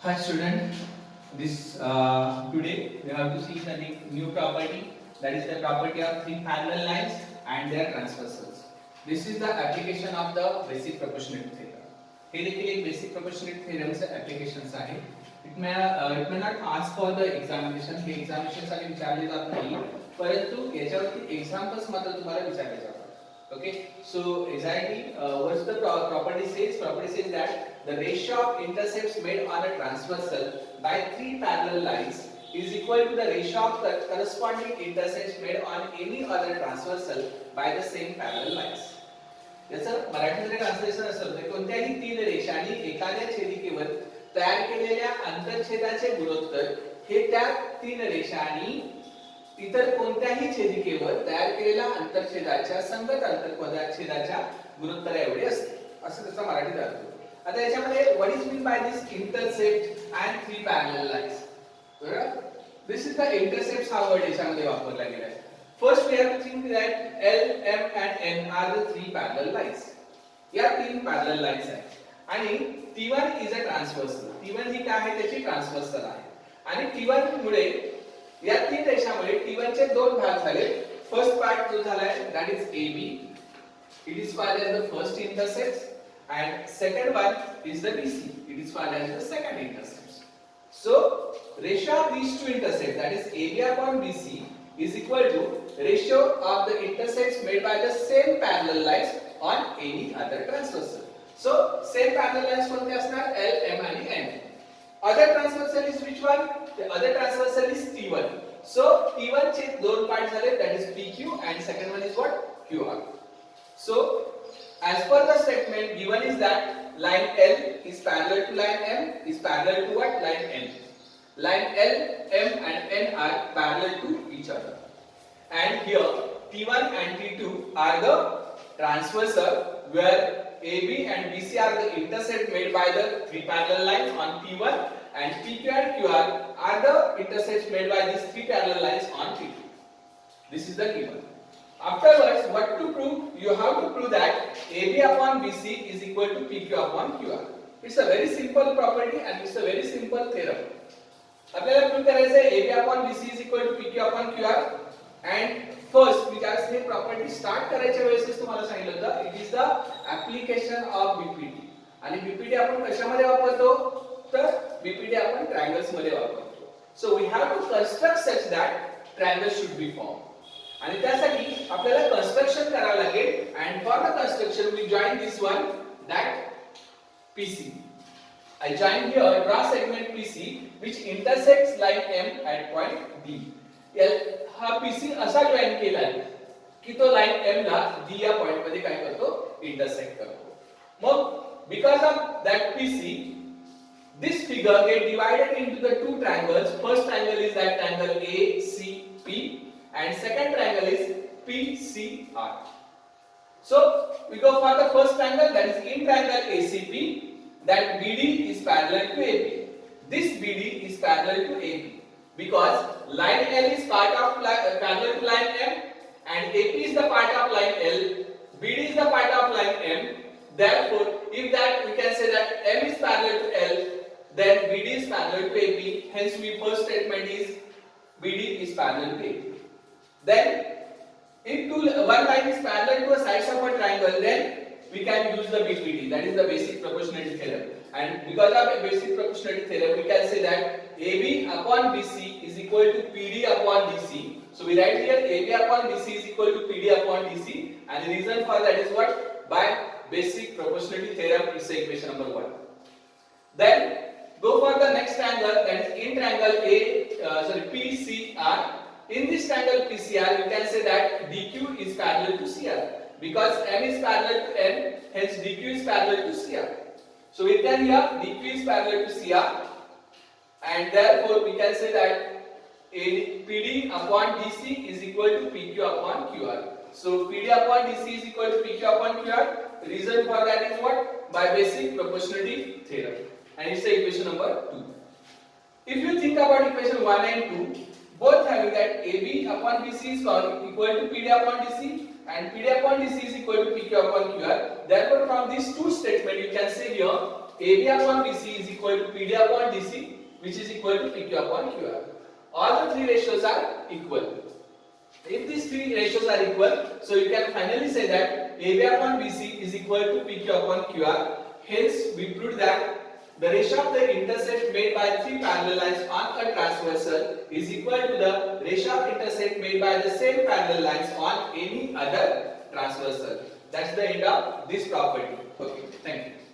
Hi student, this today we have to see the new property, that is the property of three parallel lines and their transversals. This is the application of the basic proportionality theorem. हे देखील एक basic proportionality theorem चे applications आहे. It may not ask for the examination, hey examination साठी विचारले जात नाही, परंतु याच्यावरती examples मात्र तुम्हाला विचारले जातात. Okay, so exactly what's the property says? Property says that the ratio of intercepts made on a transversal by three parallel lines is equal to the ratio of the corresponding intercepts made on any other transversal by the same parallel lines. याचं मराठीमध्ये translation असेल तर कोणत्याही तीन रेषा आणि एखाद्या छेदिकेवर तयार केलेल्या आंतरछेदाचे गुणोत्तर हे त्या तीन रेषा आणि इतर कोणत्याही छेदिकेवर तयार केलेल्या आंतरछेदाच्या संगत आंतरछेदाच्या गुणोत्तरा एवढे असते असं त्याचा मराठीत अर्थ होतो. आता याच्यामध्ये what is mean by this intercept and three parallel lines. बरोबर, दिस इज द इंटरसेप्ट्स हा वर्ड याच्यामध्ये वापरला गेला आहे. First we have to think that L, M and N are the three parallel lines. या तीन पॅरलल लाईन्स आहेत आणि T1 is a transversal. T1 ही काय आहे, त्याची ट्रान्सव्हर्सल आहे आणि T1 मुळे या तीन रेषांमुळे T1 चे दोन भाग झाले. फर्स्ट पार्ट जो झाला आहे that is AB, it is called as the first intercept, and second one is the BC, it is called as the second intercept. So ratio of these two intercepts, that is AB upon BC, is equal to ratio of the intercepts made by the same parallel lines on any other transversal. So same parallel lines कोणते असणार, L, M आणि N. Other transversal is which one? The other transversal is T1. So T1 चे दोन part झाले, that is PQ, and second one is what, QR. So as per the statement given is that line L is parallel to line M is parallel to what, line N. Line L, M and N are parallel to each other. And here T1 and T2 are the transversal where AB and BC are the intercept made by the three parallel lines on T1, and PQ and QR are the intercepts made by these three parallel lines on T2. This is the given. Afterwards, what to prove? You have to prove that AB upon BC is equal to PQ upon QR. It's a very simple property and it's a very simple theorem. आपल्याला prove करायचं आहे AB upon BC is equal to PQ upon QR. And first, मी ज्यावेळेस हे property start करायच्या वेळेसच तुम्हाला सांगितलं होतं, it is the application of BPT. आणि बीपीटी आपण कशामध्ये वापरतो, तर बीपीटी आपण ट्रायंगल्स मध्ये वापरतो. So we have to construct such that triangle should be form. आणि त्यासाठी आपल्याला कन्स्ट्रक्शन करावं लागेल. And for the construction we join this one, that PC. I join here draw segment PC which intersects line M at point D. हा PC असा join केलाय की तो लाइन M ला D या पॉइंट मध्ये काय करतो, इंटरसेक्ट करतो. मग because of that PC, this figure get divided into the two triangles. First triangle is that triangle ACP and second triangle is PCR. So we go for the first triangle, that is in triangle ACP, that BD is parallel to AB. This BD is parallel to AB because line L is part of parallel to line M and AP is the part of line L, BD is the part of line M. Therefore, if that we can say that M is parallel to L, then BD is parallel to AP. Hence, we first statement is BD is parallel to AP. Then, if one line is parallel to a sides of a triangle, then we can use the BPT, that is the basic proportionality theorem. And because of a basic proportionality theorem, we can say that AB upon BC is equal to PD upon DC. So we write here AB upon BC is equal to PD upon DC, and the reason for that is what? By basic proportionality theorem, it's equation number 1. Then go for the next triangle, that is in triangle PCR. In this triangle PCR, you can say that DQ is parallel to CR. Because M is parallel to N, hence DQ is parallel to CR. So we can here DQ is parallel to CR, and therefore we can say that PD upon DC is equal to PQ upon QR. So PD upon DC is equal to PQ upon QR. The reason for that is what? By basic proportionality theorem, and it's the equation number 2. If you think about equation 1 and 2, both having that AB upon BC is equal to PD upon DC, and PD upon DC is equal to PQ upon QR. Therefore, from these two statements, you can say here AB upon BC is equal to PD upon DC, which is equal to PQ upon QR. All the three ratios are equal. If these three ratios are equal, so you can finally say that AB upon BC is equal to PQ upon QR. Hence, we proved that the ratio of the intercept made by three parallel lines on a transversal is equal to the ratio of intercept made by the same parallel lines on any other transversal. That's the end of this property. Okay, thank you.